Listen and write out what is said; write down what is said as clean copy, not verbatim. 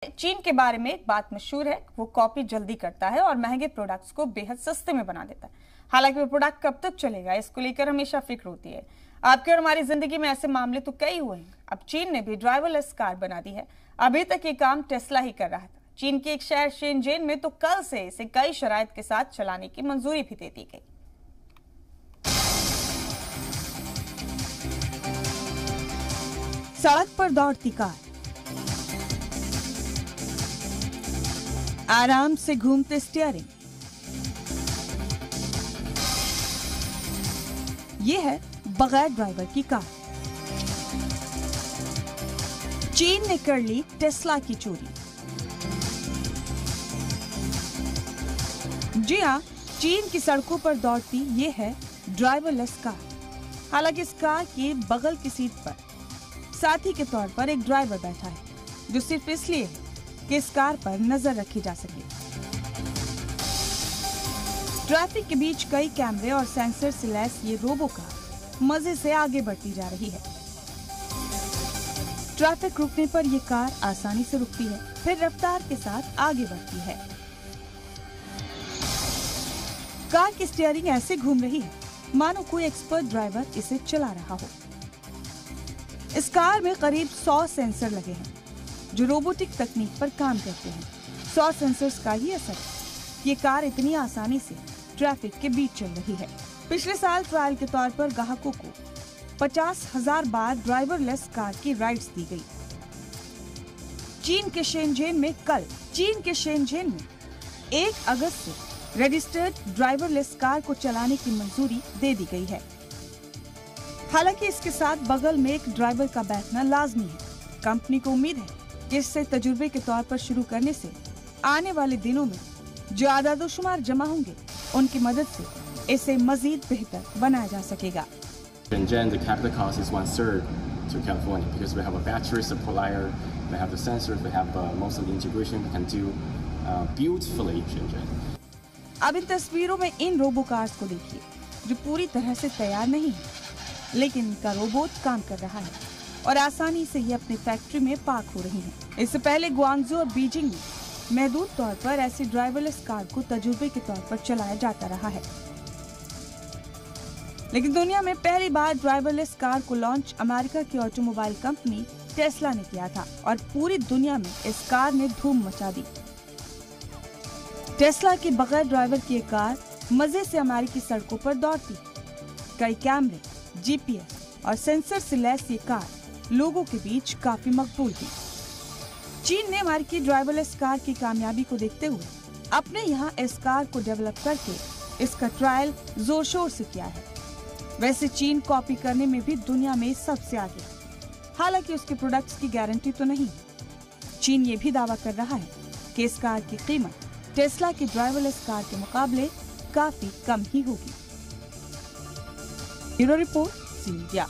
चीन के बारे में एक बात मशहूर है, वो कॉपी जल्दी करता है और महंगे प्रोडक्ट्स को बेहद सस्ते में बना देता है। हालांकि वो प्रोडक्ट कब तक चलेगा, इसको लेकर हमेशा फिक्र होती है। आपके और हमारी जिंदगी में ऐसे मामले तो कई हुए हैं। अब चीन ने भी ड्राइवरलेस कार बना दी है। अभी तक ये काम टेस्ला ही कर रहा था। चीन के एक शहर शेनजेन में तो कल से इसे कई शराइत के साथ चलाने की मंजूरी भी दे दी गई। सड़क पर दौड़ती कार, आराम से घूमते स्टीयरिंग, ये है बगैर ड्राइवर की कार। चीन ने कर ली टेस्ला की चोरी। जी हाँ, चीन की सड़कों पर दौड़ती ये है ड्राइवरलेस कार। हालांकि इस कार के बगल की सीट पर साथी के तौर पर एक ड्राइवर बैठा है, जो सिर्फ इसलिए कि इस कार पर नजर रखी जा सके। ट्रैफिक के बीच कई कैमरे और सेंसर से लैस ये रोबो कार मजे से आगे बढ़ती जा रही है। ट्रैफिक रुकने पर ये कार आसानी से रुकती है, फिर रफ्तार के साथ आगे बढ़ती है। कार की स्टीयरिंग ऐसे घूम रही है मानो कोई एक्सपर्ट ड्राइवर इसे चला रहा हो। इस कार में करीब 100 सेंसर लगे हैं, जो रोबोटिक तकनीक पर काम करते हैं। 100 सेंसर्स का ही असर है ये कार इतनी आसानी से ट्रैफिक के बीच चल रही है। पिछले साल ट्रायल के तौर पर ग्राहकों को 50,000 बार ड्राइवरलेस कार की राइड्स दी गई। चीन के शेनजेन में 1 अगस्त से रजिस्टर्ड ड्राइवरलेस कार को चलाने की मंजूरी दे दी गई है। हालांकि इसके साथ बगल में एक ड्राइवर का बैठना लाजमी है। कंपनी को उम्मीद है कि इससे तजुर्बे के तौर पर शुरू करने से आने वाले दिनों में जो आदादोशुमार जमा होंगे, उनकी मदद से इसे मजीद बेहतर बनाया जा सकेगा। Shenzhen, the capital cost is 1/3 to California because we have a battery supplier, we have the sensors, we have most of the integration we can do beautifully Shenzhen. अब इन तस्वीरों में इन रोबो कार्स को देखिए, जो पूरी तरह से तैयार नहीं है, लेकिन इनका रोबोट काम कर रहा है और आसानी से ये अपनी फैक्ट्री में पार्क हो रही है। इससे पहले ग्वांगझू और बीजिंग में महदूद तौर पर ऐसी ड्राइवरलेस कार को तजुर्बे के तौर पर चलाया जाता रहा है, लेकिन दुनिया में पहली बार ड्राइवरलेस कार को लॉन्च अमेरिका की ऑटोमोबाइल कंपनी टेस्ला ने किया था और पूरी दुनिया में इस कार ने धूम मचा दी। टेस्ला की बगैर ड्राइवर की एक कार मजे से अमेरिकी सड़कों पर दौड़ती। कई कैमरे, जीपीएस और सेंसर से लैस ये कार लोगों के बीच काफी मकबूल थी। चीन ने अमेरिकी ड्राइवरलेस कार की कामयाबी को देखते हुए अपने यहाँ इस कार को डेवलप करके इसका ट्रायल जोर शोर से किया है। वैसे चीन कॉपी करने में भी दुनिया में सबसे आगे है। हालांकि उसके प्रोडक्ट्स की गारंटी तो नहीं। चीन ये भी दावा कर रहा है कि इस कार की कीमत टेस्ला की ड्राइवरलेस कार के मुकाबले काफी कम ही होगी। Bureau report, C media.